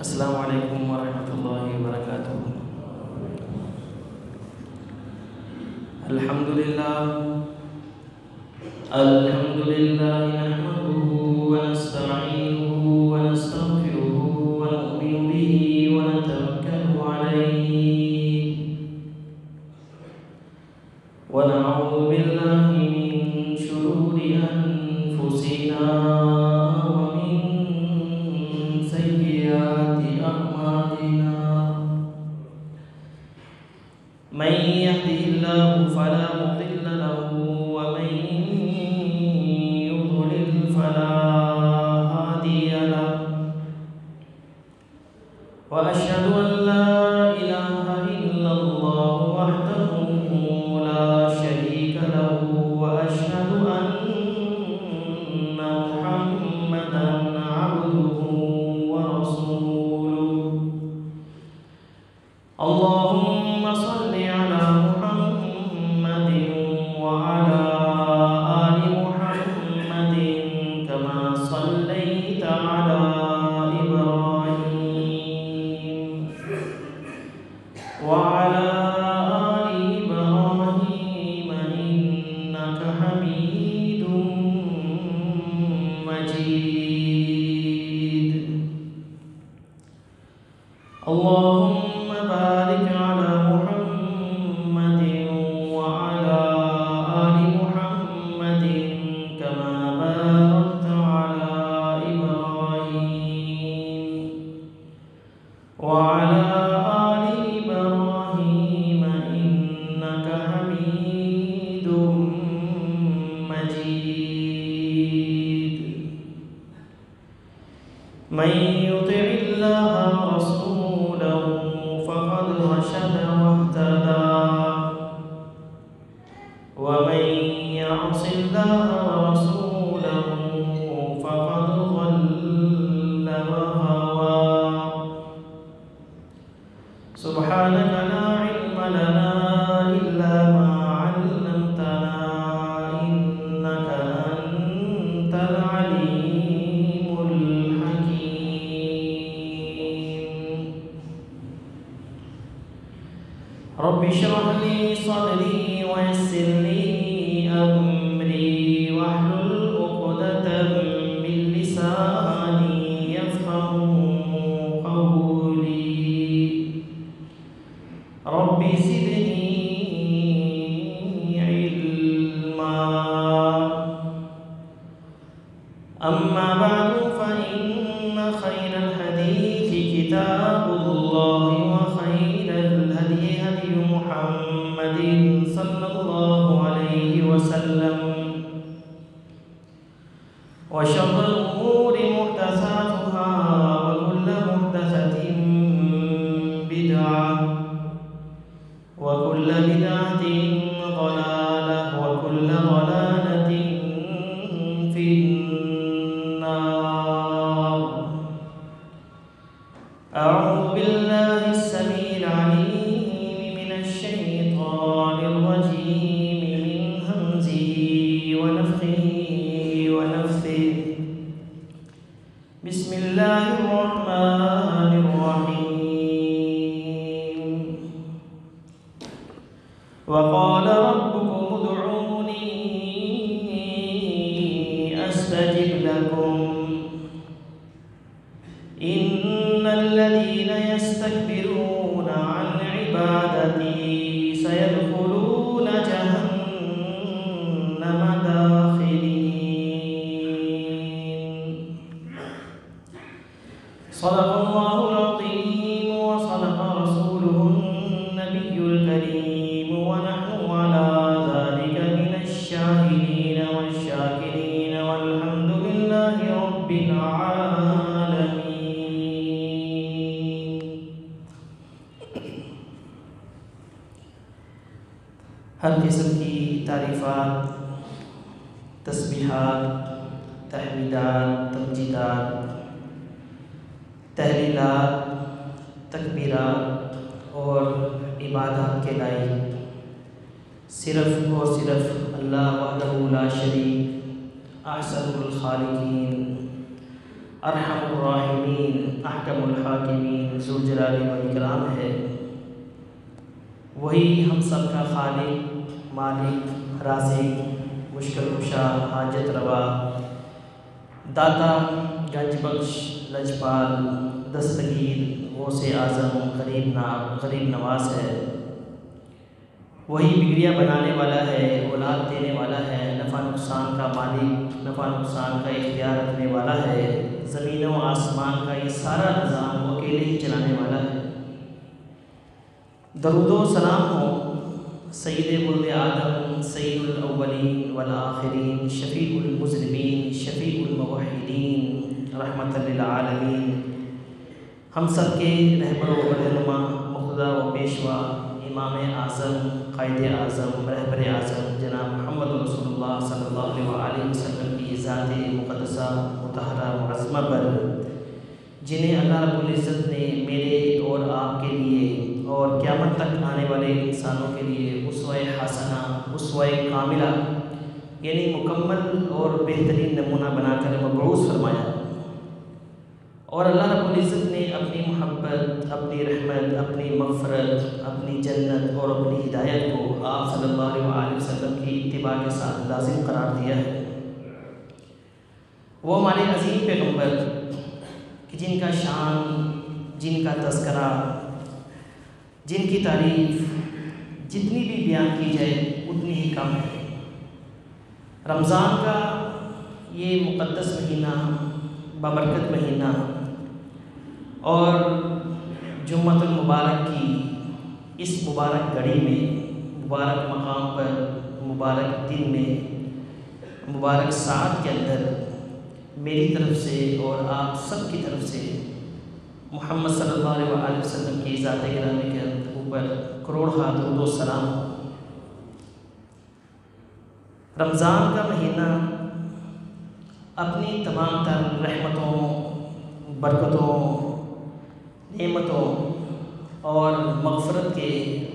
السلام علیکم ورحمۃ اللہ وبرکاتہ۔ الحمدللہ نحمده ونستعینه ونستغفره ونؤمن به ونتوکل علیہ ونعوذ باللہ من شرور انفسنا ومن سیئات اعمالنا، من يهده الله فلا مضل له ومن يضلل فلا هادي له، وأشهد أن لا إله إلا الله وحده لا شريك له، وأشهد أن محمدا عبده ورسوله۔ اللهم صل على محمد وعلى آل محمد كما صليت على إبراهيم وعلى آل إبراهيم إنك حميد مجيد۔ اللهم بارك على محمد وعلى آل محمد كما باركت على إبراهيم وعلى آل إبراهيم إنك حميد مجيد۔ من يطع الله ورسوله فقد رشد واهتدى، ومن يعص الله ورسوله فقد ضل وغوى۔ سبحانك لا علم لنا إلا ما علمتنا إنك أنت العليم الحكيم۔ رب اشرح لي صدري ويسر لي أمري واحلل عقدة من لساني يفقهوا قولي، رب زدني علما۔ أما بعد فإن خير الحديث كتاب الله، وخير الهدي هدي محمد صلى الله عليه وسلم، وشر الأمور محدثاتها وكل محدثة بدعة وكل بدعة ضلالة وكل ضلالة في النار۔ أعوذ بالله السميع العليم من الشيطان الرجيم من همزه ونفخه ونفثه۔ بسم الله الرحمن الرحيم۔ وقال ربكم ادعوني أستجب لكم، إن الذين يستكبرون عن عبادتي سيدخلون جهنم داخرين۔ صدق الله العظيم وصدق رسوله النبي الكريم، ونحن على ذلك من الشاهدين والشاكرين، والحمد لله رب العالمين۔ ہر قسم کی تعریفات، تسبیحات، تحمیدات، تمجیدات، تحلیلات، تکبیرات اور عبادات کے لائق صرف اور صرف اللہ وحدہ لا شریک احسن الخالقین ارحم الراحمین، احکم الحاکمین، ذوالجلال والاکرام ہے۔ وہی ہم سب کا خالق، مالک، رازق، مشکل کشا، حاجت روا، داتا، گنج بخش، لجپال، دستگیر، غوث اعظم، غریب نواز ہے۔ وہی بگڑیا بنانے والا ہے، اولاد دینے والا ہے، نفع نقصان کا مالک، نفع نقصان کا اختیار رکھنے والا ہے۔ زمین و آسمان کا یہ سارا نظام وہ اکیلے ہی چلانے والا ہے۔ درود و سلام ہو سید ولد آدم، سید الاولین والآخرین، شفیع المذنبین، شفیع الموحدین، رحمت للعالمین، ہم سب کے رہبر و رہنما، مقتدی و پیشوا، امام اعظم، قائد اعظم، رہبر اعظم جناب محمد رسول اللہ صلی اللہ علیہ وسلم کی ذات مقدسہ مطہرہ معظمہ پر، جنہیں اللہ رب العزت نے میرے اور آپ کے لیے اور قیامت تک آنے والے انسانوں کے لیے اسوہ حسنہ، اسوہ کاملہ یعنی مکمل اور بہترین نمونہ بنا کر مبعوث فرمایا، اور اللہ رب العزت نے اپنی محبت، اپنی رحمت، اپنی مغفرت، اپنی جنت اور اپنی ہدایت کو آپ صلی اللہ علیہ وسلم کی اتباع کے ساتھ لازم قرار دیا ہے۔ وہ ہمارے عظیم پیغمبر کہ جن کا شان، جن کا تذکرہ، جن کی تعریف جتنی بھی بیان کی جائے اتنی ہی کم ہے۔ رمضان کا یہ مقدس مہینہ، بابرکت مہینہ، اور جمعۃ المبارک کی اس مبارک گھڑی میں، مبارک مقام پر، مبارک دن میں، مبارک ساعت کے اندر میری طرف سے اور آپ سب کی طرف سے محمد صلی اللہ علیہ وسلم کی ذات گرامی کے اوپر کروڑ درود و سلام۔ رمضان کا مہینہ اپنی تمام تر رحمتوں، برکتوں، نعمتوں اور مغفرت کے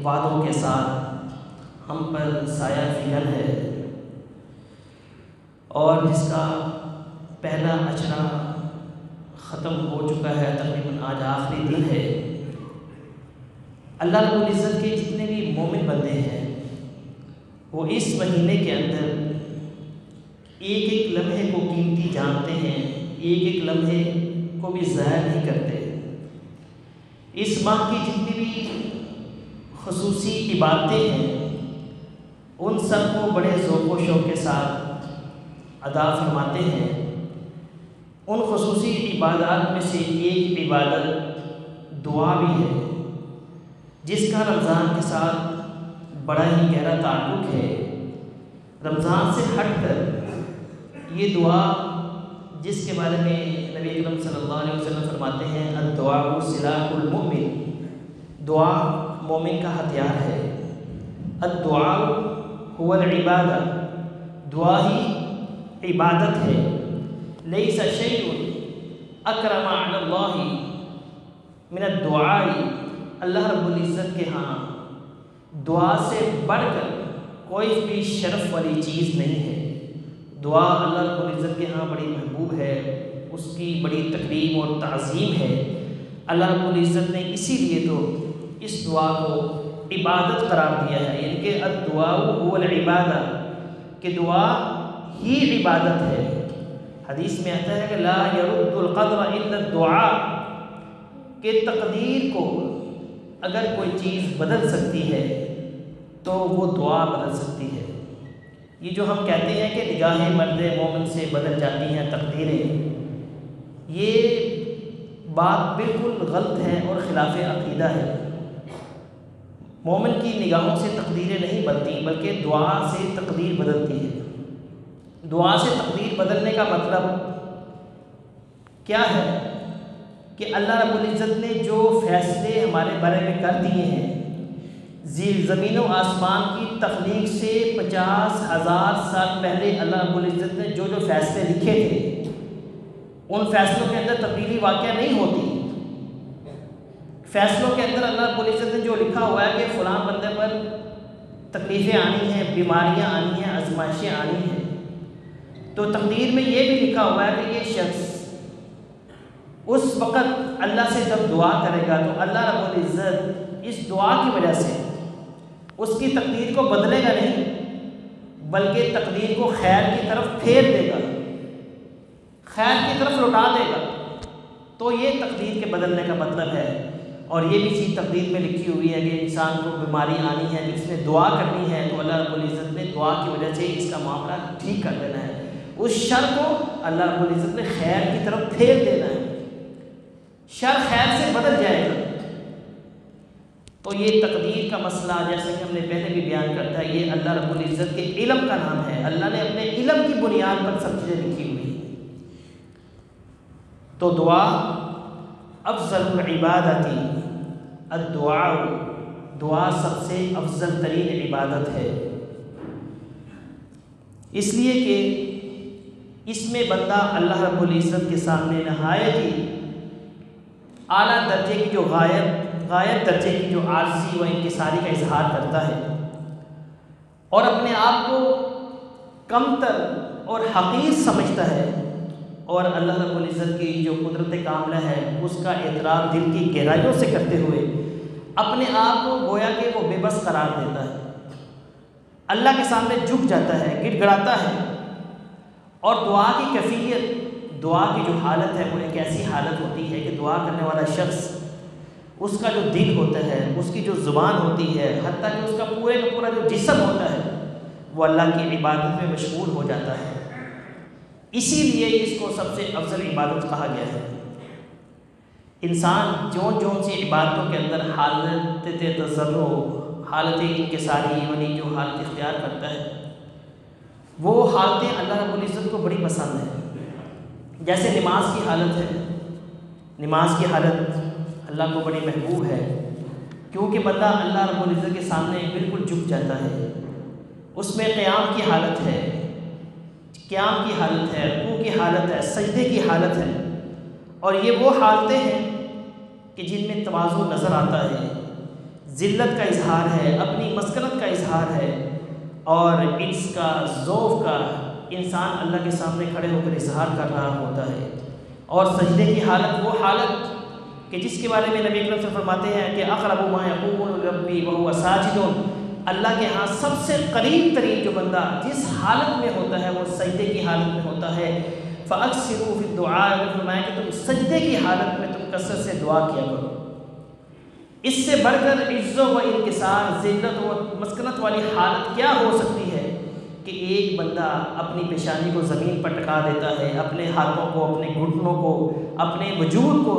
وعدوں کے ساتھ ہم پر سایہ فگن ہے، اور جس کا پہلا اشرا ختم ہو چکا ہے، تقریباً آج آخری دن ہے۔ اللہ رب العزت کے جتنے بھی مومن بندے ہیں وہ اس مہینے کے اندر ایک ایک لمحے کو قیمتی جانتے ہیں، ایک ایک لمحے کو بھی ضائع نہیں کرتے۔ اس ماہ کی جتنی بھی خصوصی عبادتیں ہیں ان سب کو بڑے ذوق و شوق کے ساتھ ادا فرماتے ہیں۔ ان خصوصی عبادات میں سے ایک عبادت دعا بھی ہے، جس کا رمضان کے ساتھ بڑا ہی گہرا تعلق ہے۔ رمضان سے ہٹ کر یہ دعا، جس کے بارے میں نبی اکرم صلی اللہ علیہ وسلم فرماتے ہیں الدعاء سلاح المؤمن، دعا مومن کا ہتھیار ہے۔ الدعاء هو العبادہ، دعا ہی عبادت ہے۔ لیس شیء اکرم علی اللہ من الدعاء، اللہ رب العزت کے ہاں دعا سے بڑھ کر کوئی بھی شرف والی چیز نہیں ہے۔ دعا اللہ رب العزت کے ہاں بڑی محبوب ہے، اس کی بڑی تکریم اور تعظیم ہے۔ اللہ رب العزت نے اسی لیے تو اس دعا کو عبادت قرار دیا ہے، یعنی کہ الدعاء هو العبادہ، کہ دعا ہی عبادت ہے۔ حدیث میں آتا ہے کہ لا يرد القدر الا الدعاء، کہ تقدیر کو اگر کوئی چیز بدل سکتی ہے تو وہ دعا بدل سکتی ہے۔ یہ جو ہم کہتے ہیں کہ نگاہ مرد مومن سے بدل جاتی ہیں تقدیریں، یہ بات بالکل غلط ہے اور خلاف عقیدہ ہے۔ مومن کی نگاہوں سے تقدیریں نہیں بدلتی بلکہ دعا سے تقدیر بدلتی ہے۔ دعا سے تقدیر بدلنے کا مطلب کیا ہے کہ اللہ رب العزت نے جو فیصلے ہمارے بارے میں کر دیے ہیں، زمین و آسمان کی تخلیق سے 50,000 سال پہلے اللہ رب العزت نے جو جو فیصلے لکھے تھے، ان فیصلوں کے اندر تبدیلی واقع نہیں ہوتی۔ فیصلوں کے اندر اللہ رب العزت نے جو لکھا ہوا ہے کہ فلاں بندے پر تکلیفیں آنی ہیں، بیماریاں آنی ہیں، آزمائشیں آنی ہیں، تو تقدیر میں یہ بھی لکھا ہوا ہے کہ یہ شخص اس وقت اللہ سے جب دعا کرے گا تو اللہ رب العزت اس دعا کی وجہ سے اس کی تقدیر کو بدلے گا نہیں، بلکہ تقدیر کو خیر کی طرف پھیر دے گا، خیر کی طرف لوٹا دے گا۔ تو یہ تقدیر کے بدلنے کا مطلب ہے۔ اور یہ بھی چیز تقدیر میں لکھی ہوئی ہے کہ انسان کو بیماری آنی ہے، اس میں دعا کرنی ہے تو اللہ رب العزت نے دعا کی وجہ سے اس کا معاملہ ٹھیک کر دینا ہے، اس شر کو اللہ رب العزت نے خیر کی طرف پھیر دینا ہے، شر خیر سے بدل جائے گا۔ تو یہ تقدیر کا مسئلہ جیسے کہ ہم نے پہلے بھی بیان کرتا ہے، یہ اللہ رب العزت کے علم کا نام ہے، اللہ نے اپنے علم کی بنیاد پر سب چیزیں لکھی ہوئی ہیں۔ تو دعا افضل العبادتی الدعاء، دعا سب سے افضل ترین عبادت ہے، اس لیے کہ اس میں بندہ اللہ رب العزت کے سامنے نہایت ہی اعلیٰ درجے کی جو غایت درجے کی جو عاجزی و انکساری کا اظہار کرتا ہے اور اپنے آپ کو کمتر اور حقیر سمجھتا ہے، اور اللہ رب العزت کی جو قدرت کاملہ ہے اس کا اعتراف دل کی گہرائیوں سے کرتے ہوئے اپنے آپ کو گویا کہ وہ بے بس قرار دیتا ہے، اللہ کے سامنے جھک جاتا ہے، گڑ گڑاتا ہے۔ اور دعا کی کیفیت، دعا کی جو حالت ہے وہ ایک ایسی حالت ہوتی ہے کہ دعا کرنے والا شخص، اس کا جو دل ہوتا ہے، اس کی جو زبان ہوتی ہے، حتیٰ کہ اس کا پورا جو جسم ہوتا ہے وہ اللہ کی عبادت میں مشغول ہو جاتا ہے۔ اسی لیے اس کو سب سے افضل عبادت کہا گیا ہے۔ انسان جون سی عبادتوں کے اندر حالت تضرع، حالت انکساری والی جو حالت اختیار کرتا ہے، وہ حالتیں اللہ رب العزت کو بڑی پسند ہیں۔ جیسے نماز کی حالت ہے، نماز کی حالت اللہ کو بڑی محبوب ہے، کیونکہ بندہ اللہ رب العزت کے سامنے بالکل جھک جاتا ہے۔ اس میں قیام کی حالت ہے، قیام کی حالت ہے، رکوع کی حالت ہے، سجدے کی حالت ہے، اور یہ وہ حالتیں ہیں کہ جن میں تواضع نظر آتا ہے، ذلت کا اظہار ہے، اپنی مسکنت کا اظہار ہے، اور عجز کا، ذوف کا انسان اللہ کے سامنے کھڑے ہو کر اظہار کر رہا ہوتا ہے۔ اور سجدے کی حالت وہ حالت کہ جس کے بارے میں نبی اکرم صلی اللہ علیہ وسلم فرماتے ہیں کہ اقرب ما یکون ربی وهو ساجد، اللہ کے ہاں سب سے قریب ترین جو بندہ جس حالت میں ہوتا ہے وہ سجدے کی حالت میں ہوتا ہے۔ فَأَكْثِرُوا فِي الدُّعَاء، فرمایا کہ تم سجدے کی حالت میں تم کثرت سے دعا کیا کرو۔ اس سے بڑھ کر عز و انکسار، ذلت و مسکنت والی حالت کیا ہو سکتی ہے کہ ایک بندہ اپنی پیشانی کو زمین پر ٹکا دیتا ہے، اپنے ہاتھوں کو، اپنے گھٹنوں کو، اپنے وجود کو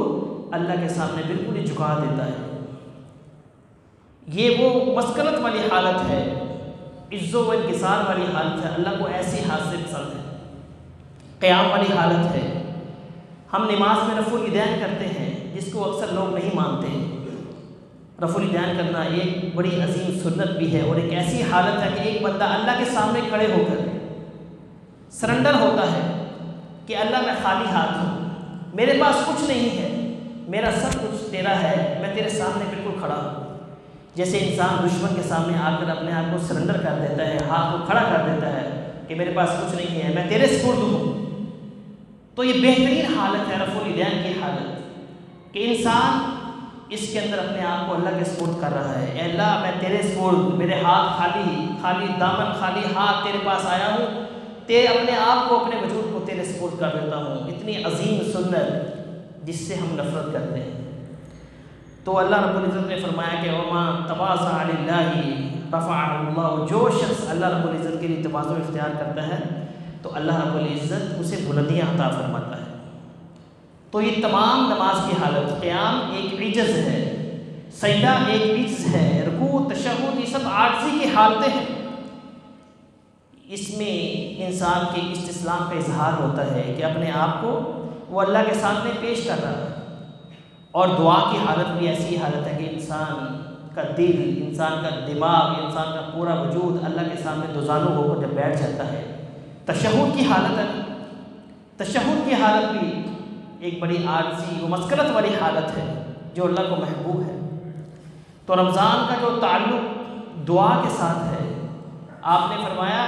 اللہ کے سامنے بالکل ہی جھکا دیتا ہے۔ یہ وہ مسکنت والی حالت ہے، عز و انکسار والی حالت ہے، اللہ کو ایسی حالت سے پسند ہے۔ قیام والی حالت ہے، ہم نماز میں رفع الیدین کرتے ہیں جس کو اکثر لوگ نہیں مانتے ہیں۔ رفع الیدین کرنا ایک بڑی عظیم سنت بھی ہے، اور ایک ایسی حالت ہے کہ ایک بندہ اللہ کے سامنے کھڑے ہو کر سرنڈر ہوتا ہے کہ اللہ میں خالی ہاتھ ہوں، میرے پاس کچھ نہیں ہے، میرا سب کچھ تیرا ہے، میں تیرے سامنے بالکل کھڑا ہوں۔ جیسے انسان دشمن کے سامنے آ کر اپنے آپ کو سرنڈر کر دیتا ہے، ہاتھ کو کھڑا کر دیتا ہے کہ میرے پاس کچھ نہیں ہے، میں تیرے سپرد ہوں۔ تو یہ بہترین حالت ہے رفع الیدین کی حالت، کہ انسان اس کے اندر اپنے آپ کو اللہ کے سپرد کر رہا ہے۔ اے اللہ میں تیرے سپرد، میرے ہاتھ خالی دامن، خالی ہاتھ تیرے پاس آیا ہوں، اپنے آپ کو، اپنے وجود کو تیرے سپرد کر دیتا ہوں۔ اتنی عظیم سنت جس سے ہم نفرت کرتے ہیں۔ تو اللہ رب العزت نے فرمایا کہ وَمَا تَوَاضَعَ لِلَّهِ رَفَعَهُ اللَّهُ، جو شخص اللہ رب العزت کے لیے تواضع اختیار کرتا ہے تو اللہ رب العزت اسے بلندیاں عطا فرماتا ہے۔ تو یہ تمام نماز کی حالت، قیام ایک عجز ہے، سجدہ ایک عجز ہے، رکوع، تشہد، یہ سب عاجزی کی حالتیں ہیں۔ اس میں انسان کے استسلام کا اظہار ہوتا ہے کہ اپنے آپ کو وہ اللہ کے سامنے پیش کر رہا ہے۔ اور دعا کی حالت بھی ایسی حالت ہے کہ انسان کا دل، انسان کا دماغ، انسان کا پورا وجود اللہ کے سامنے دوزانو ہو کر جب بیٹھ جاتا ہے۔ تشہد کی حالت ہے، تشہد کی حالت بھی ایک بڑی عاجزی و مسکنت والی حالت ہے جو اللہ کو محبوب ہے۔ تو رمضان کا جو تعلق دعا کے ساتھ ہے، آپ نے فرمایا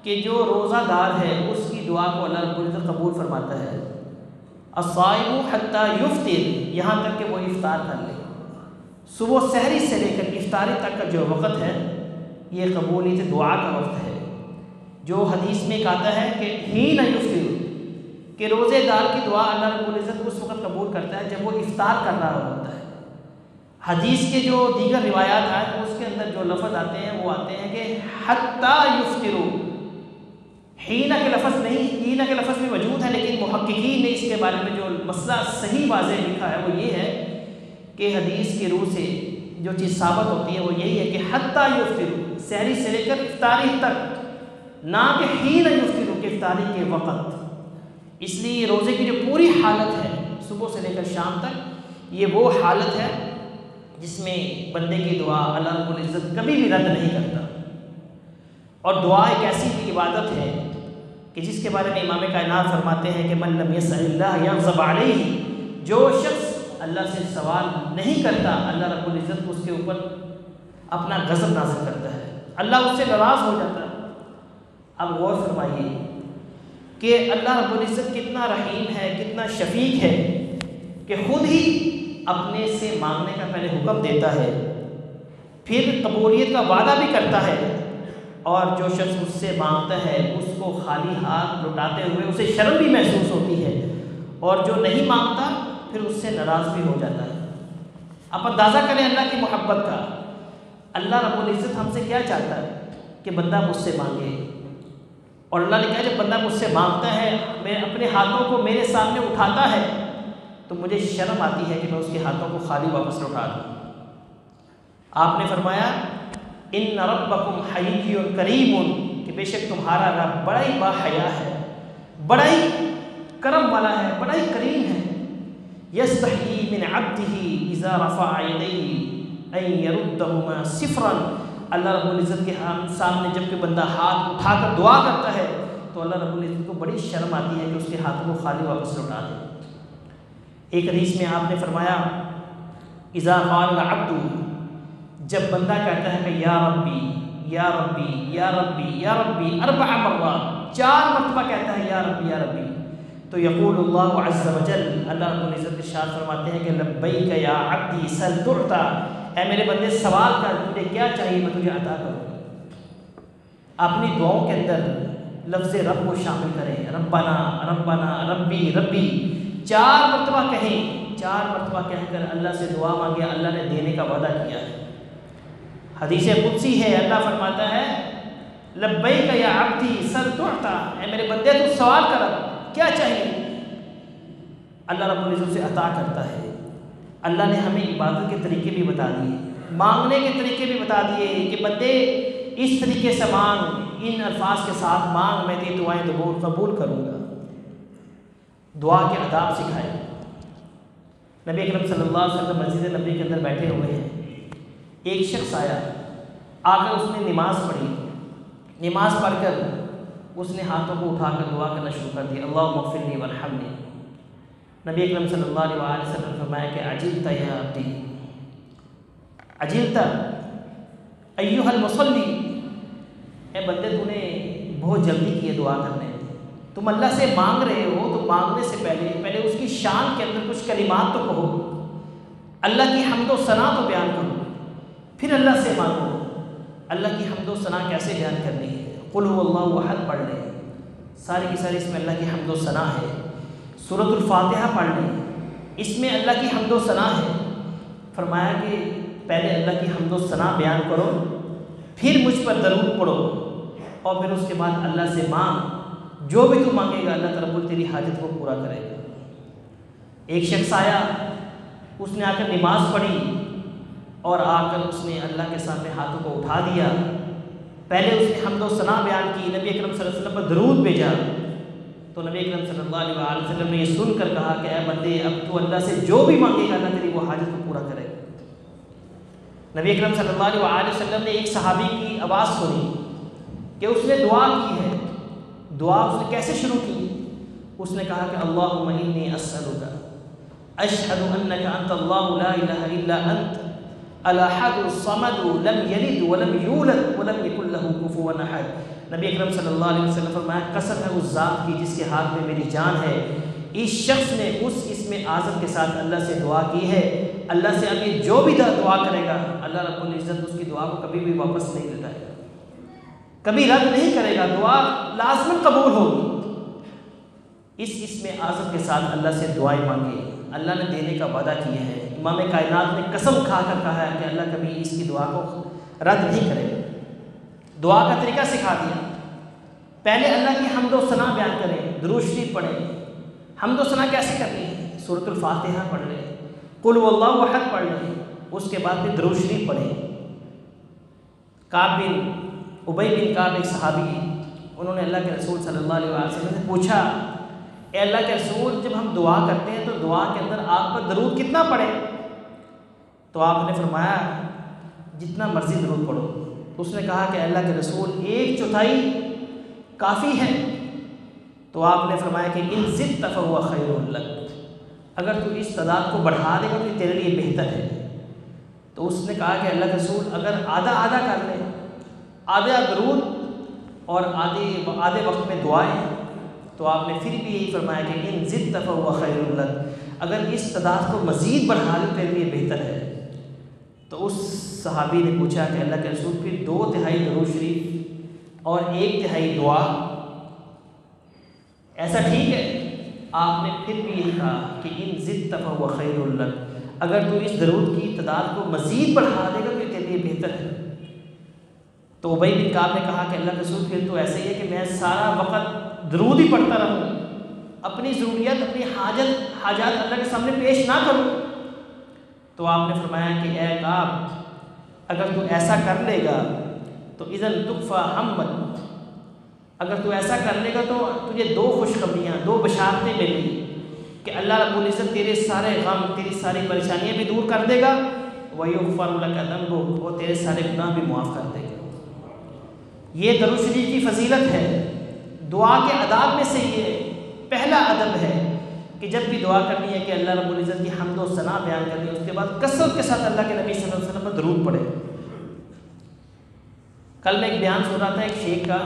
کہ جو روزہ دار ہے اس کی دعا کو اللہ رب العزت قبول فرماتا ہے۔ الصائم حتی یفطر، یہاں تک کہ وہ افطار کر لے۔ صبح سحری سے لے کر افطاری تک کا جو وقت ہے یہ قبولیت دعا کا وقت ہے۔ جو حدیث میں کہتا ہے کہ حین یفطر، کہ روزے دار کی دعا اللہ رب العزت اس وقت قبول کرتا ہے جب وہ افطار کر رہا ہوتا ہے۔ حدیث کے جو دیگر روایات ہیں اس کے اندر جو لفظ آتے ہیں وہ آتے ہیں کہ حتی یفطروا، حین کے لفظ نہیں، حین کے لفظ بھی موجود ہے، لیکن محققین نے اس کے بارے میں جو مسئلہ صحیح واضح لکھا ہے وہ یہ ہے کہ حدیث کی روح سے جو چیز ثابت ہوتی ہے وہ یہی ہے کہ حتی یفطروا، سحری سے لے کر افطاری تک، نہ کہ حین یفطروا کہ افطاری کے وقت۔ اس لیے روزے کی جو پوری حالت ہے صبح سے لے کر شام تک، یہ وہ حالت ہے جس میں بندے کی دعا اللہ رب العزت کبھی بھی رد نہیں کرتا۔ اور دعا ایک ایسی بھی عبادت ہے کہ جس کے بارے میں امام کائنات فرماتے ہیں کہ من لم یسأل اللہ یغضب علیہ، جو شخص اللہ سے سوال نہیں کرتا اللہ رب العزت اس کے اوپر اپنا غضب نازل کرتا ہے، اللہ اس سے ناراض ہو جاتا ہے۔ اب غور فرمائیے کہ اللہ رب العزت کتنا رحیم ہے، کتنا شفیق ہے کہ خود ہی اپنے سے مانگنے کا پہلے حکم دیتا ہے، پھر قبولیت کا وعدہ بھی کرتا ہے، اور جو شخص اس سے مانگتا ہے اس کو خالی ہاتھ لوٹاتے ہوئے اسے شرم بھی محسوس ہوتی ہے، اور جو نہیں مانگتا پھر اس سے ناراض بھی ہو جاتا ہے۔ آپ اندازہ کریں اللہ کی محبت کا، اللہ رب العزت ہم سے کیا چاہتا ہے کہ بندہ مجھ سے مانگے، اور اللہ نے کہا جب بندہ مجھ سے مانگتا ہے، میں اپنے ہاتھوں کو میرے سامنے اٹھاتا ہے تو مجھے شرم آتی ہے کہ میں اس کے ہاتھوں کو خالی واپس لوٹا دوں۔ آپ نے فرمایا ان ربکم حیی کریم، کہ بے شک تمہارا رب بڑا ہی با حیا ہے، بڑا ہی کرم والا ہے، بڑا ہی کریم ہے۔ یستحیی من عبدہ اذا رفع یدیہ ان یردہما صفرا، اللہ رب العزت کے سامنے جب کہ بندہ ہاتھ اٹھا کر دعا کرتا ہے تو اللہ رب العزت کو بڑی شرم آتی ہے کہ اس کے ہاتھوں کو خالی واپس لوٹا دے۔ ایک حدیث میں آپ نے فرمایا اذا قال العبد، جب بندہ کہتا ہے کہ یا ربی یا ربی یا ربی یا ربی 4 مرات، 4 مرتبہ کہتا ہے یا ربی یا ربی، تو یقول اللہ عز وجل، اللہ رب العزت ارشاد فرماتے ہیں کہ لبیک یا عبدی سل تعطا، اے میرے بندے سوال کر، تجھے کیا چاہیے میں تجھے عطا کروں۔ اپنی دعاؤں کے اندر لفظ رب کو شامل کریں، ربنا ربنا ربی ربی 4 مرتبہ کہیں، 4 مرتبہ کہہ کر اللہ سے دعا مانگے، اللہ نے دینے کا وعدہ کیا ہے۔ حدیث قدسی ہے، اللہ فرماتا ہے لبیک یا عبدی سل تعطا، اے میرے بندے تو سوال کر کیا چاہیے، اللہ رب العزت سے عطا کرتا ہے۔ اللہ نے ہمیں عبادت کے طریقے بھی بتا دیے، مانگنے کے طریقے بھی بتا دیے کہ بندے اس طریقے سے مانگ، ان الفاظ کے ساتھ مانگ، میں تیری دعائیں قبول کروں گا۔ دعا کے آداب سکھائے۔ نبی اکرم صلی اللہ علیہ وسلم مسجد نبی کے اندر بیٹھے ہوئے ہیں، ایک شخص آیا، آ کر اس نے نماز پڑھی، نماز پڑھ کر اس نے ہاتھوں کو اٹھا کر دعا کرنا شروع کر دی، اللہم اغفر لی وارحمنی۔ نبی اکرم صلی اللہ علیہ وسلم نے فرمایا کہ عجلت یا عبدی، عجلت ایھا المصلی، اے بندے تو نے بہت جلدی کی ہے دعا کرنے، تم اللہ سے مانگ رہے ہو تو مانگنے سے پہلے اس کی شان کے اندر کچھ کلمات تو کہو، اللہ کی حمد و ثنا تو بیان کرو، پھر اللہ سے مانگو۔ اللہ کی حمد و ثنا کیسے بیان کرنی ہے؟ قل هو اللہ احد پڑھ لیں، ساری کی ساری اس میں اللہ کی حمد و ثنا ہے۔ سورۃ الفاتحہ پڑھ لیں، اس میں اللہ کی حمد و ثنا ہے۔ فرمایا کہ پہلے اللہ کی حمد و ثنا بیان کرو، پھر مجھ پر درود پڑھو، اور پھر اس کے بعد اللہ سے مانگ، جو بھی تو مانگے گا اللہ تعالیٰ تیری حاجت کو پورا کرے گا۔ ایک شخص آیا، اس نے آ کر نماز پڑھی، اور آ کر اس نے اللہ کے سامنے ہاتھوں کو اٹھا دیا، پہلے اس نے حمد و ثنا بیان کی، نبی اکرم صلی اللہ علیہ وسلم پر درود بھیجا، تو نبی اکرم صلی اللہ علیہ وسلم نے یہ سن کر کہا کہ اے بندے اب تو اللہ سے جو بھی مانگے گا اللہ تیری وہ حاجت کو پورا کرے گا۔ نبی اکرم صلی اللہ علیہ وسلم نے ایک صحابی کی آواز سنی کہ اس نے دعا کی ہے، دعا اس نے کیسے شروع کی؟ اس نے کہا کہ اللہم انی اسألک اشہد انک انت اللہ لا الہ الا انت الاحد الصمد لم یلد ولم یولد ولم یکن لہ کفوا احد۔ نبی اکرم صلی اللہ علیہ وسلم فرمایا قسم ہے اس ذات کی جس کے ہاتھ میں میری جان ہے، اس شخص نے اس اسم اعظم کے ساتھ اللہ سے دعا کی ہے، اللہ سے اب یہ جو بھی دعا کرے گا اللہ رب العزت اس کی دعا کو کبھی بھی واپس نہیں لوٹائے گا، کبھی رد نہیں کرے گا، دعا لازماً قبول ہوگی۔ اس اسم اعظم کے ساتھ اللہ سے دعائیں مانگے، اللہ نے دینے کا وعدہ کیا ہے۔ امام کائنات نے قسم کھا کر کہا ہے کہ اللہ کبھی اس کی دعا کو رد نہیں کرے گا۔ دعا کا طریقہ سکھا دیا، پہلے اللہ کی حمد و ثنا بیان کریں، درود شریف پڑھیں۔ حمد و ثنا کیسے کرنی ہے؟ سورۃ الفاتحہ پڑھ لیں، قل هو اللہ احد پڑھ لیں، اس کے بعد پھر درود شریف پڑھیں۔ ابی بن کعب ایک صحابی، انہوں نے اللہ کے رسول صلی اللہ علیہ وسلم سے پوچھا، اے اللہ کے رسول جب ہم دعا کرتے ہیں تو دعا کے اندر آپ پر درود کتنا پڑھیں؟ تو آپ نے فرمایا جتنا مرضی درود پڑھو۔ اس نے کہا کہ اللہ کے رسول 1/4 کافی ہے؟ تو آپ نے فرمایا کہ ان زدت فہو خیر لک، اگر تو اس تعداد کو بڑھا دے گا تو تیرے لیے بہتر ہے۔ تو اس نے کہا کہ اللہ کے رسول اگر آدھا آدھا کر لیں، آدھا درود اور آدھے وقت میں دعائیں، تو آپ نے پھر بھی یہی فرمایا کہ ان زدت فہو خیر لک، اگر اس تعداد کو مزید بڑھا لیں تیرے لیے بہتر ہے۔ تو اس صحابی نے پوچھا کہ اللہ کے رسول پھر 2/3 درود شریف اور 1/3 دعا، ایسا ٹھیک ہے؟ آپ نے پھر بھی یہ کہا کہ ان زدت فہو خیر لک، اگر تو اس درود کی تعداد کو مزید بڑھا دے گا تو یہ تیرے لیے بہتر ہے۔ تو ابی بن کعب نے کہا کہ اللہ کے رسول پھر تو ایسا ہی ہے کہ میں سارا وقت درود ہی پڑھتا رہوں، اپنی ضروریات اپنی حاجات اللہ کے سامنے پیش نہ کروں۔ تو آپ نے فرمایا کہ اے کعب اگر تو ایسا کر لے گا تو اذن تکفی ہمک، اگر تو ایسا کر لے گا تو تجھے 2 خوشخبریاں، 2 بشارتیں ملیں کہ اللہ رب العزت تیرے سارے غم، تیری ساری پریشانیاں بھی دور کر دے گا، وَيُغْفَرُ لَكَ ذَنْبُكَ، وہ تیرے سارے گناہ بھی معاف کر دے گا۔ یہ درود شریف کی فضیلت ہے۔ دعا کے آداب میں سے یہ پہلا ادب ہے کہ جب بھی دعا کرنی ہے کہ اللہ رب العزت کی حمد و ثنا بیان کرنی ہے، اس کے بعد کثرت کے ساتھ اللہ کے نبی صلی اللہ علیہ وسلم پر درود پڑھے۔ کل میں ایک بیان سن رہا تھا ایک شیخ کا،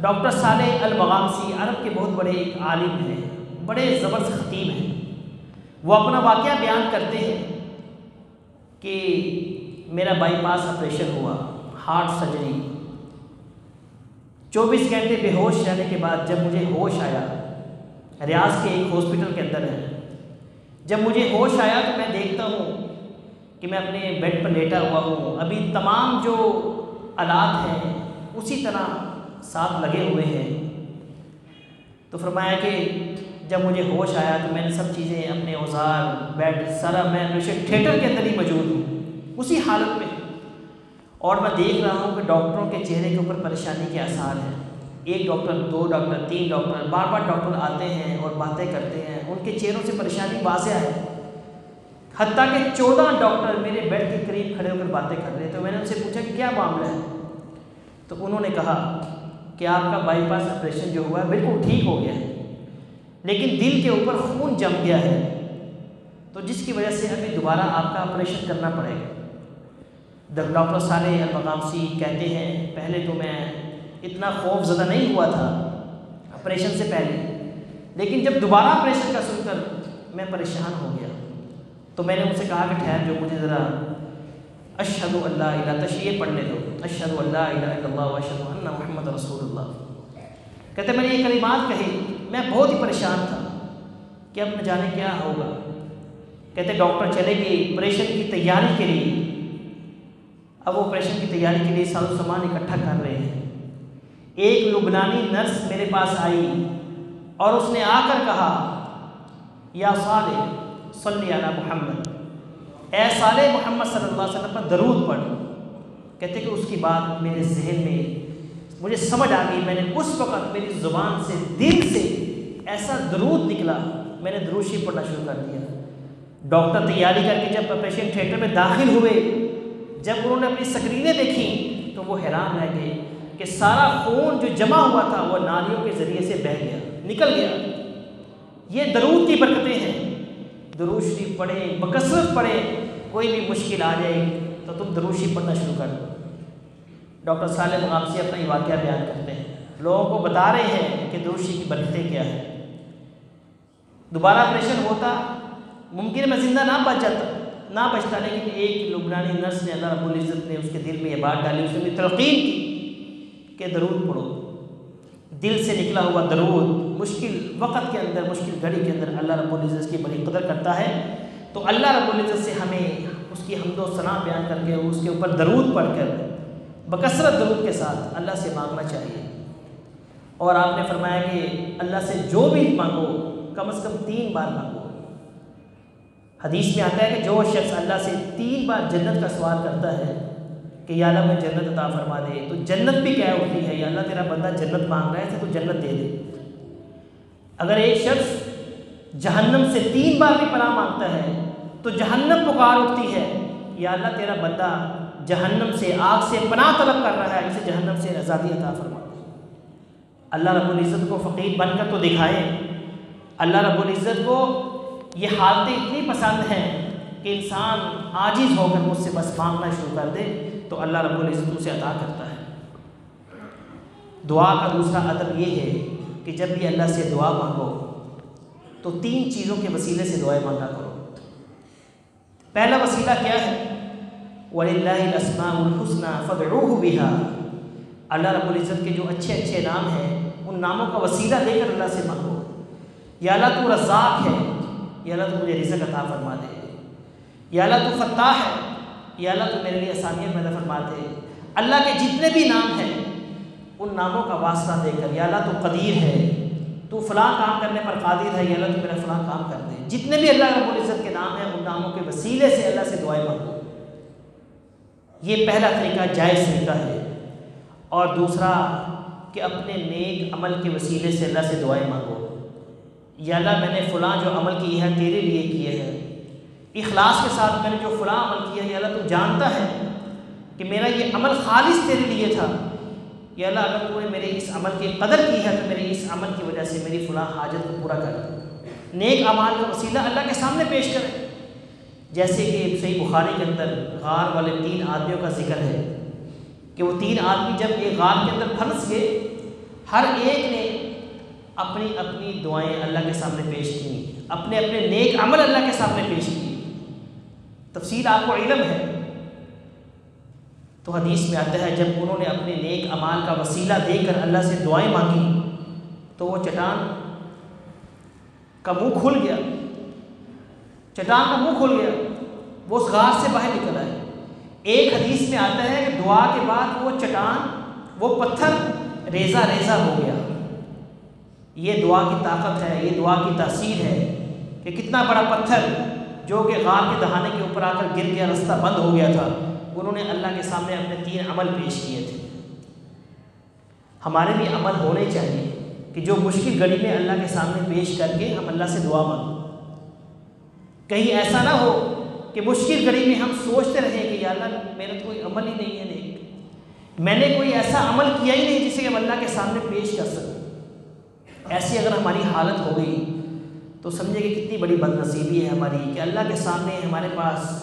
ڈاکٹر صالح المغامسی، عرب کے بہت بڑے ایک عالم ہیں، بڑے زبردست خطیب ہیں۔ وہ اپنا واقعہ بیان کرتے ہیں کہ میرا بائی پاس آپریشن ہوا، ہارٹ سرجری، 24 گھنٹے بے ہوش رہنے کے بعد جب مجھے ہوش آیا، ریاض کے ایک ہاسپٹل کے اندر ہے، جب مجھے ہوش آیا تو میں دیکھتا ہوں کہ میں اپنے بیڈ پر لیٹا ہوا ہوں، ابھی تمام جو آلات ہیں اسی طرح ساتھ لگے ہوئے ہیں۔ تو فرمایا کہ جب مجھے ہوش آیا تو میں نے سب چیزیں، اپنے اوزار، بیڈ، سارا، میں پیشنٹ تھیٹر کے اندر ہی موجود ہوں اسی حالت میں، اور میں دیکھ رہا ہوں کہ ڈاکٹروں کے چہرے کے اوپر پریشانی کے آثار ہیں۔ 1 ڈاکٹر، 2 ڈاکٹر، 3 ڈاکٹر، بار بار ڈاکٹر آتے ہیں اور باتیں کرتے ہیں، ان کے چہروں سے پریشانی واضح ہے۔ حتیٰ کہ 14 ڈاکٹر میرے بیڈ کے قریب کھڑے ہو کر باتیں کر رہے تھے۔ میں نے ان سے پوچھا کہ کیا معاملہ ہے؟ تو انہوں نے کہا کہ آپ کا بائی پاس آپریشن جو ہوا ہے بالکل ٹھیک ہو گیا ہے، لیکن دل کے اوپر خون جم گیا ہے، تو جس کی وجہ سے ابھی دوبارہ آپ کا آپریشن کرنا پڑے گا۔ ڈاکٹر صالح المغامسی کہتے ہیں پہلے تو میں اتنا خوف زدہ نہیں ہوا تھا آپریشن سے پہلے، لیکن جب دوبارہ آپریشن کا سن کر میں پریشان ہو گیا۔ تو میں نے ان سے کہا کہ ٹھہر جو، مجھے ذرا اشہد ان لا الہ، تشریح پڑھنے دو، اشہد ان لا الہ الا اللہ واشہد ان محمد رسول اللہ۔ کہتے میں نے یہ کلمات کہی، میں بہت ہی پریشان تھا کہ اب نہ جانے کیا ہوگا۔ کہتے ڈاکٹر چلے گئے آپریشن کی تیاری کے لیے، اب وہ آپریشن کی تیاری کے لیے ساز و سامان اکٹھا کر رہے ہیں۔ ایک لبنانی نرس میرے پاس آئی اور اس نے آ کر کہا یا صالح صلی علی محمد، اے صالح محمد صلی اللہ علیہ وسلم پر درود پڑھ۔ کہتے کہ اس کی بات میرے ذہن میں مجھے سمجھ آ گئی، میں نے اس وقت میری زبان سے، دل سے ایسا درود نکلا، میں نے درود شریف پڑھنا شروع کر دیا۔ ڈاکٹر تیاری کر کے جب آپریشن تھیٹر میں داخل ہوئے، جب انہوں نے اپنی سکرینیں دیکھیں تو وہ حیران رہ گئے کہ سارا خون جو جمع ہوا تھا وہ نالیوں کے ذریعے سے بہہ گیا، نکل گیا۔ یہ درود کی برکتیں ہیں۔ درود شریف پڑھیں، بکثرت پڑھیں، کوئی بھی مشکل آ جائے تو تم درود شریف پڑھنا شروع کر دو۔ ڈاکٹر صالح المغامسی اپنا یہ واقعہ بیان کرتے ہیں، لوگوں کو بتا رہے ہیں کہ درود شریف کی برکتیں کیا ہیں۔ دوبارہ آپریشن ہوتا، ممکن ہے میں زندہ نہ بچتا، لیکن ایک لبنانی نرس نے، اللہ رب العزت نے اس کے دل میں یہ بات ڈالی، اس نے بھی تلقین کی کہ درود پڑھو۔ دل سے نکلا ہوا درود مشکل وقت کے اندر، مشکل گھڑی کے اندر اللہ رب العزت کی بڑی قدر کرتا ہے۔ تو اللہ رب العزت سے ہمیں اس کی حمد و ثنا بیان کر کے، اس کے اوپر درود پڑھ کر بکثرت درود کے ساتھ اللہ سے مانگنا چاہیے۔ اور آپ نے فرمایا کہ اللہ سے جو بھی مانگو کم از کم 3 بار مانگو۔ حدیث میں آتا ہے کہ جو شخص اللہ سے 3 بار جنت کا سوال کرتا ہے کہ یا اللہ میں جنت عطا فرما دے، تو جنت بھی کہہ اٹھتی ہے یا اللہ تیرا بندہ جنت مانگ رہا ہے تو جنت دے دے۔ اگر ایک شخص جہنم سے 3 بار بھی پناہ مانگتا ہے تو جہنم پکار اٹھتی ہے یا اللہ تیرا بندہ جہنم سے، آگ سے پناہ طلب کر رہا ہے، اسے جہنم سے آزادی عطا فرما دے۔ اللہ رب العزت کو فقیر بن کر تو دکھائے۔ اللہ رب العزت کو یہ حالتیں اتنی پسند ہیں کہ انسان عاجز ہو کر مجھ سے بس مانگنا شروع کر دے تو اللہ رب العزت اسے عطا کرتا ہے۔ دعا کا دوسرا ادب یہ ہے کہ جب بھی اللہ سے دعا مانگو تو 3 چیزوں کے وسیلے سے دعائیں مانگا کرو۔ پہلا وسیلہ کیا ہے؟ وَلِلَّهِ الْأَسْمَاءُ الْحُسْنَى فَادْعُوهُ بِهَا۔ اللہ رب العزت کے جو اچھے اچھے نام ہیں، ان ناموں کا وسیلہ دے کر اللہ سے مانگو۔ یا اللہ تو رزاق ہے، یا اللہ تو مجھے رزق عطا فرما دے، یا اللہ تو فتاح ہے، یا اللہ تو میرے لیے آسانیاں پیدا فرما دے۔ اللہ کے جتنے بھی نام ہیں ان ناموں کا واسطہ دے کر، یا اللہ تو قدیر ہے، تو فلاں کام کرنے پر قادر ہے، یا اللہ تو میرا فلاں کام کر دے۔ جتنے بھی اللہ رب العزت کے نام ہیں ان ناموں کے وسیلے سے اللہ سے دعائیں مانگو۔ یہ پہلا طریقہ جائز طریقہ ہے۔ اور دوسرا کہ اپنے نیک عمل کے وسیلے سے اللہ سے دعائیں مانگو۔ یا اللہ میں نے فلاں جو عمل کی ہے تیرے لیے کیے ہے، اخلاص کے ساتھ میں نے جو فلاں عمل کیا ہے، یا اللہ تو جانتا ہے کہ میرا یہ عمل خالص تیرے لیے تھا۔ یا اللہ اگر تو نے میرے اس عمل کی قدر کی ہے تو میرے اس عمل کی وجہ سے میری فلاں حاجت کو پورا کر۔ نیک اعمال کا وسیلہ اللہ کے سامنے پیش کرے۔ جیسے کہ صحیح بخاری کے اندر غار والے 3 آدمیوں کا ذکر ہے کہ وہ 3 آدمی جب ایک غار کے اندر پھنس گئے، ہر ایک نے اپنی اپنی دعائیں اللہ کے سامنے پیش کی، اپنے اپنے نیک عمل اللہ کے سامنے پیش کیے۔ تفصیل آپ کو علم ہے۔ تو حدیث میں آتا ہے جب انہوں نے اپنے نیک اعمال کا وسیلہ دے کر اللہ سے دعائیں مانگی تو وہ چٹان کا منہ کھل گیا، چٹان کا منہ کھل گیا، وہ اس غار سے باہر نکل آئے۔ ایک حدیث میں آتا ہے کہ دعا کے بعد وہ چٹان، وہ پتھر ریزہ ریزہ ہو گیا۔ یہ دعا کی طاقت ہے، یہ دعا کی تاثیر ہے کہ کتنا بڑا پتھر جو کہ غار کے دہانے کے اوپر آ کر گر گیا، رستہ بند ہو گیا تھا، انہوں نے اللہ کے سامنے اپنے 3 عمل پیش کیے تھے۔ ہمارے بھی عمل ہونے چاہیے کہ جو مشکل گھڑی میں اللہ کے سامنے پیش کر کے ہم اللہ سے دعا مانگیں۔ کہیں ایسا نہ ہو کہ مشکل گھڑی میں ہم سوچتے رہیں کہ یا اللہ میرا تو کوئی عمل ہی نہیں ہے نیک، میں نے کوئی ایسا عمل کیا ہی نہیں جسے ہم اللہ کے سامنے پیش کر سکیں۔ ایسی اگر ہماری حالت ہو گئی تو سمجھے کہ کتنی بڑی بد نصیبی ہے ہماری کہ اللہ کے سامنے ہمارے پاس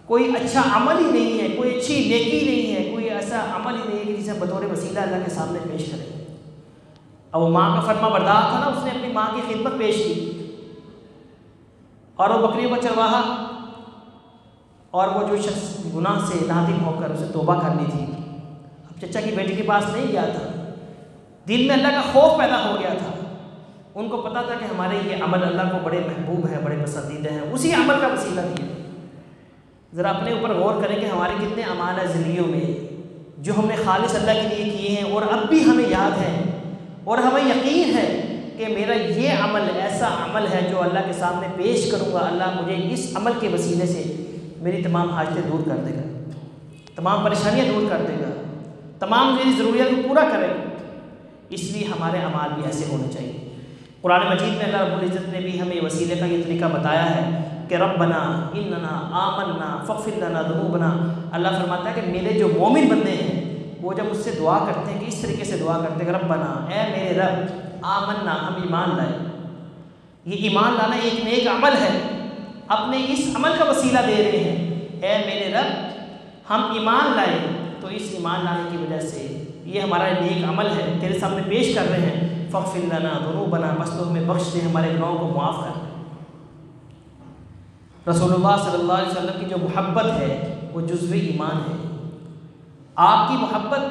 کوئی اچھا عمل ہی نہیں ہے، کوئی اچھی نیکی نہیں ہے، کوئی ایسا عمل ہی نہیں ہے کہ جسے بطور وسیلہ اللہ کے سامنے پیش کرے۔ اب وہ ماں کا فرما بردار تھا نا، اس نے اپنی ماں کی خدمت پیش کی اور وہ بکریوں کا چرواہا، اور وہ جو شخص گناہ سے نادم ہو کر اسے توبہ کرنی تھی، اب چچا کی بیٹی کے پاس نہیں گیا تھا، دل میں اللہ کا خوف پیدا ہو گیا تھا۔ ان کو پتا تھا کہ ہمارے یہ عمل اللہ کو بڑے محبوب ہیں، بڑے پسندیدہ ہیں، اسی عمل کا وسیلہ دیا۔ ذرا اپنے اوپر غور کریں کہ ہمارے کتنے اعمال ہیں زندگیوں میں جو ہم نے خالص اللہ کے لیے کیے ہیں اور اب بھی ہمیں یاد ہے اور ہمیں یقین ہے کہ میرا یہ عمل ایسا عمل ہے جو اللہ کے سامنے پیش کروں گا، اللہ مجھے اس عمل کے وسیلے سے میری تمام حاجتیں دور کر دے گا، تمام پریشانیاں دور کر دے گا، تمام میری ضروریات کو پورا کرے گا۔ اس لیے ہمارے اعمال بھی ایسے ہونے چاہیے۔ قرآن مجید میں اللہ رب العزت نے بھی ہمیں وسیلے کا یہ طریقہ بتایا ہے کہ ربنا اننا آمنا فاغفر لنا ذنوبنا۔ اللہ فرماتا ہے کہ میرے جو مومن بندے ہیں وہ جب مجھ سے دعا کرتے ہیں کہ اس طریقے سے دعا کرتے ہیں کہ ربنا، اے میرے رب، آمنا، ہم ایمان لائے۔ یہ ایمان لانا ایک نیک عمل ہے، اپنے اس عمل کا وسیلہ دے رہے ہیں، اے میرے رب ہم ایمان لائے، تو اس ایمان لانے کی وجہ سے یہ ہمارا نیک عمل ہے، تیرے سامنے پیش کر رہے ہیں، فاغفر لنا ذنوبنا، بس تو ہمیں بخش دے، ہمارے گناہوں کو معاف کر۔ رسول اللہ صلی اللہ علیہ وسلم کی جو محبت ہے وہ جزو ایمان ہے۔ آپ کی محبت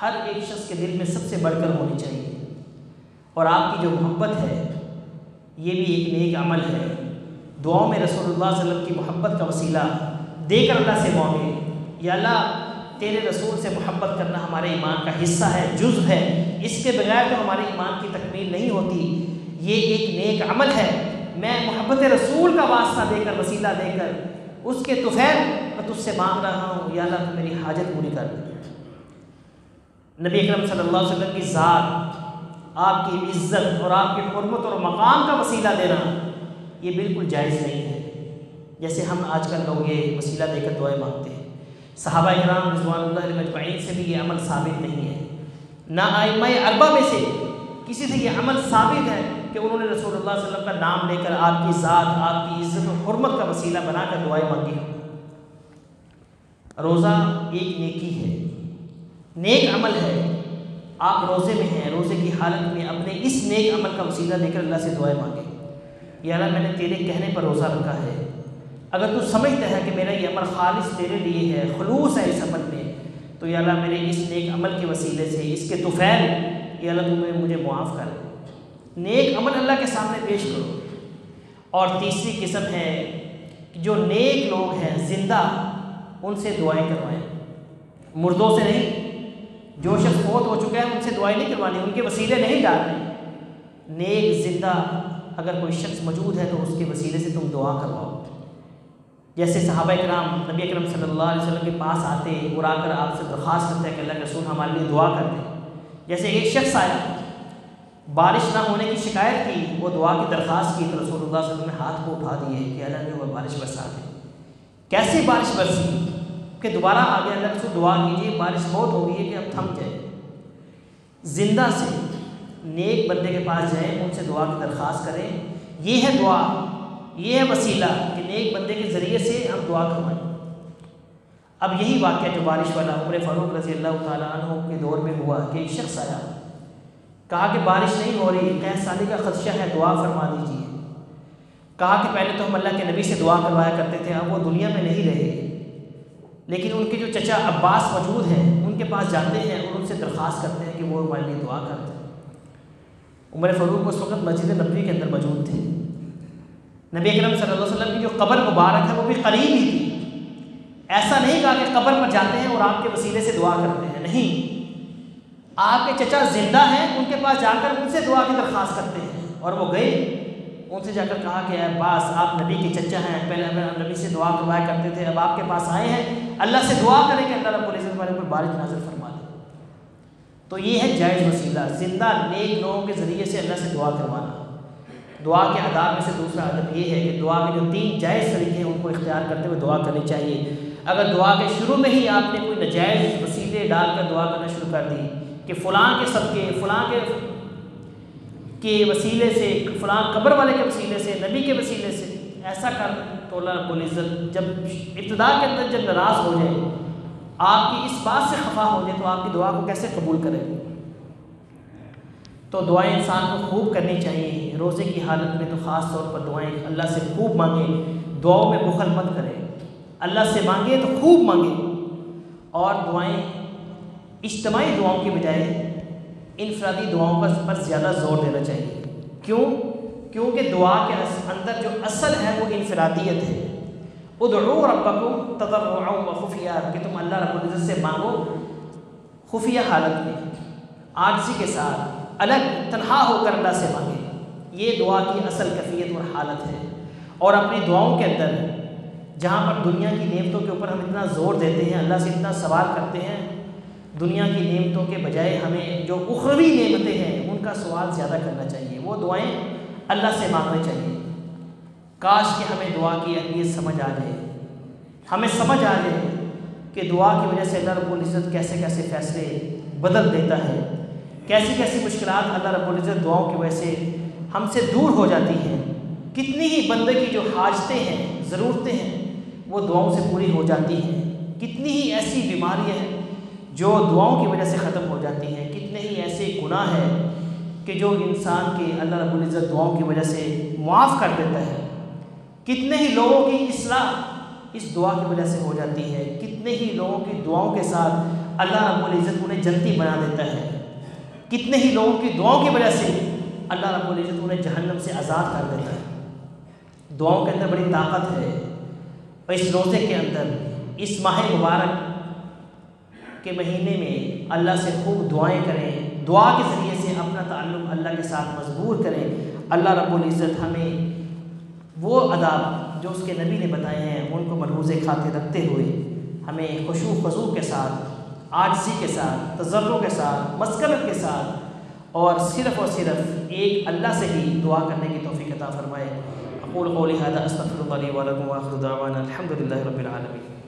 ہر ایک شخص کے دل میں سب سے بڑھ کر ہونی چاہیے، اور آپ کی جو محبت ہے یہ بھی ایک نیک عمل ہے۔ دعاؤں میں رسول اللہ صلی اللہ علیہ وسلم کی محبت کا وسیلہ دے کر اللہ سے مانگے، یا اللہ تیرے رسول سے محبت کرنا ہمارے ایمان کا حصہ ہے، جزو ہے، اس کے بغیر تو ہمارے ایمان کی تکمیل نہیں ہوتی، یہ ایک نیک عمل ہے، میں محبت رسول کا واسطہ دے کر، وسیلہ دے کر اس کے طفیل میں تجھ سے مانگ رہا ہوں، یا اللہ تو میری حاجت پوری کر دے۔ نبی اکرم صلی اللہ علیہ وسلم کی ذات، آپ کی عزت اور آپ کی حرمت اور مقام کا وسیلہ دینا یہ بالکل جائز نہیں ہے، جیسے ہم آج کل لوگ یہ وسیلہ دے کر دعائیں مانگتے ہیں۔ صحابہ کرام رضوان اللہ علیہم اجمعین سے بھی یہ عمل ثابت نہیں ہے، نہ ائمہ اربعہ میں سے کسی سے یہ عمل ثابت ہے کہ انہوں نے رسول اللہ صلی اللہ علیہ وسلم کا نام لے کر آپ کی ذات، آپ کی عزت و حرمت کا وسیلہ بنا کر دعائیں مانگی۔ روزہ ایک نیکی ہے، نیک عمل ہے، آپ روزے میں ہیں، روزے کی حالت میں اپنے اس نیک عمل کا وسیلہ لے کر اللہ سے دعائیں مانگیں، یا اللہ میں نے تیرے کہنے پر روزہ رکھا ہے، اگر تو سمجھتا ہے کہ میرا یہ عمل خالص تیرے لیے ہے، خلوص ہے اس عمل میں، تو یا اللہ میرے اس نیک عمل کے وسیلے سے، اس کے طفیل، یا اللہ تمہیں مجھے معاف کر، نیک عمل اللہ کے سامنے پیش کرو۔ اور تیسری قسم ہے کہ جو نیک لوگ ہیں زندہ، ان سے دعائیں کروائیں، مردوں سے نہیں، جو شخص فوت ہو چکا ہے ان سے دعائیں نہیں کروانی، ان کے وسیلے نہیں ڈالنے، نیک زندہ اگر کوئی شخص موجود ہے تو اس کے وسیلے سے تم دعا کرواؤ۔ جیسے صحابہ کرام نبی اکرم صلی اللہ علیہ وسلم کے پاس آتے اور آ کر آپ سے درخواست کرتے ہیں کہ اللہ کے رسول ہمارے لیے دعا کر دیں۔ جیسے ایک شخص آیا، بارش نہ ہونے کی شکایت کی، وہ دعا کی درخواست کی، تو رسول اللہ صلی اللہ علیہ وسلم نے ہاتھ کو اٹھا دیے کہ اللہ نے وہ بارش برسا دے۔ کیسے بارش برسی کہ دوبارہ آگے اللہ کے رسول دعا کیجیے، بارش بہت ہو گئی ہے کہ اب تھم جائے۔ زندہ سے نیک بندے کے پاس جائیں، ان سے دعا کی درخواست کریں، یہ ہے دعا، یہ ہے وسیلہ کہ نیک بندے کے ذریعے سے ہم دعا کروائیں۔ اب یہی واقعہ جو بارش والا عمر فاروق رضی اللہ تعالیٰ عنہ کے دور میں ہوا کہ ایک شخص آیا، کہا کہ بارش نہیں ہو رہی، قحط سالی کا خدشہ ہے، دعا فرما دیجیے۔ کہا کہ پہلے تو ہم اللہ کے نبی سے دعا کروایا کرتے تھے، اب وہ دنیا میں نہیں رہے، لیکن ان کے جو چچا عباس موجود ہیں ان کے پاس جاتے ہیں اور ان سے درخواست کرتے ہیں کہ وہ ہمارے لیے دعا کر دیں۔ عمر فاروق اس وقت مسجد نبوی کے اندر موجود تھے، نبی اکرم صلی اللہ علیہ وسلم کی جو قبر مبارک ہے وہ بھی قریب ہی تھی، ایسا نہیں کہا کہ قبر پر جاتے ہیں اور آپ کے وسیلے سے دعا کرتے ہیں، نہیں، آپ کے چچا زندہ ہیں، ان کے پاس جا کر ان سے دعا کی درخواست کرتے ہیں، اور وہ گئے، ان سے جا کر کہا کہ اے عباس آپ نبی کے چچا ہیں، پہلے ہم نبی سے دعا کروایا کرتے تھے، اب آپ کے پاس آئے ہیں، اللہ سے دعا کریں کہ اللہ رب العزت ہمارے اوپر بارش نازل فرما دے۔ تو یہ ہے جائز وسیلہ، زندہ نیک لوگوں کے ذریعے سے اللہ سے دعا کروانا۔ دعا کے آداب میں سے دوسرا ادب یہ ہے کہ دعا کے جو 3 جائز طریقے ہیں ان کو اختیار کرتے ہوئے دعا کرنی چاہیے۔ اگر دعا کے شروع میں ہی آپ نے کوئی ناجائز وسیلے ڈال کر دعا کرنا شروع کر دی کہ فلاں کے صدقے، فلاں کے وسیلے سے، فلاں قبر والے کے وسیلے سے، نبی کے وسیلے سے، ایسا کر تو اللہ رب العزت جب ابتدا کے اندر جب ناراض ہو جائے، آپ کی اس بات سے خفا ہو جائے، تو آپ کی دعا کو کیسے قبول کرے؟ تو دعائیں انسان کو خوب کرنی چاہیے، روزے کی حالت میں تو خاص طور پر دعائیں اللہ سے خوب مانگیں، دعاؤں میں بخل مت کریں، اللہ سے مانگیں تو خوب مانگیں، اور دعائیں اجتماعی دعاؤں کے بجائے انفرادی دعاؤں پر زیادہ زور دینا چاہیے۔ کیونکہ دعا کے اندر جو اصل ہے وہ انفرادیت ہے۔ ادعوا ربکم تضرعا وخفیا، کہ تم اللہ رب العزت سے مانگو خفیہ حالت میں، عاجزی کے ساتھ، الگ تنہا ہو کر اللہ سے مانگیں، یہ دعا کی اصل کیفیت اور حالت ہے۔ اور اپنی دعاؤں کے اندر جہاں پر دنیا کی نعمتوں کے اوپر ہم اتنا زور دیتے ہیں، اللہ سے اتنا سوال کرتے ہیں، دنیا کی نعمتوں کے بجائے ہمیں جو اخروی نعمتیں ہیں ان کا سوال زیادہ کرنا چاہیے، وہ دعائیں اللہ سے مانگنا چاہیے۔ کاش کہ ہمیں دعا کی اہمیت سمجھ آ جائے، ہمیں سمجھ آ جائے کہ دعا کی وجہ سے اللہ رب العزت کیسے کیسے فیصلے بدل دیتا ہے، کیسی کیسی مشکلات اللہ رب العزت دعاؤں کی وجہ سے ہم سے دور ہو جاتی ہیں، کتنی ہی بندے کی جو حاجتیں ہیں، ضرورتیں ہیں، وہ دعاؤں سے پوری ہو جاتی ہیں، کتنی ہی ایسی بیماریاں ہیں جو دعاؤں کی وجہ سے ختم ہو جاتی ہیں، کتنے ہی ایسے گناہ ہیں کہ جو انسان کے اللہ رب العزت دعاؤں کی وجہ سے معاف کر دیتا ہے، کتنے ہی لوگوں کی اصلاح اس دعا کی وجہ سے ہو جاتی ہے، کتنے ہی لوگوں کی دعاؤں کے ساتھ اللہ رب العزت انہیں جنتی بنا دیتا ہے، کتنے ہی لوگوں کی دعاؤں کی وجہ سے اللہ رب العزت انہیں جہنم سے آزاد کر دیتا ہے۔ دعاؤں کے اندر بڑی طاقت ہے، اور اس روزے کے اندر، اس ماہ مبارک کے مہینے میں اللہ سے خوب دعائیں کریں، دعا کے ذریعے سے اپنا تعلق اللہ کے ساتھ مضبوط کریں۔ اللہ رب العزت ہمیں وہ آداب جو اس کے نبی نے بتائے ہیں ان کو ملحوظ خاطر رکھتے ہوئے ہمیں خشوع و خضوع کے ساتھ، عاجزی کے ساتھ، تضرع کے ساتھ، مسکنت کے ساتھ اور صرف ایک اللہ سے ہی دعا کرنے کی توفیق عطا فرمائے۔ اقول قولی ھذا استغفر اللہ لی ولکم وآخر دعوانا الحمد للہ رب العالمین۔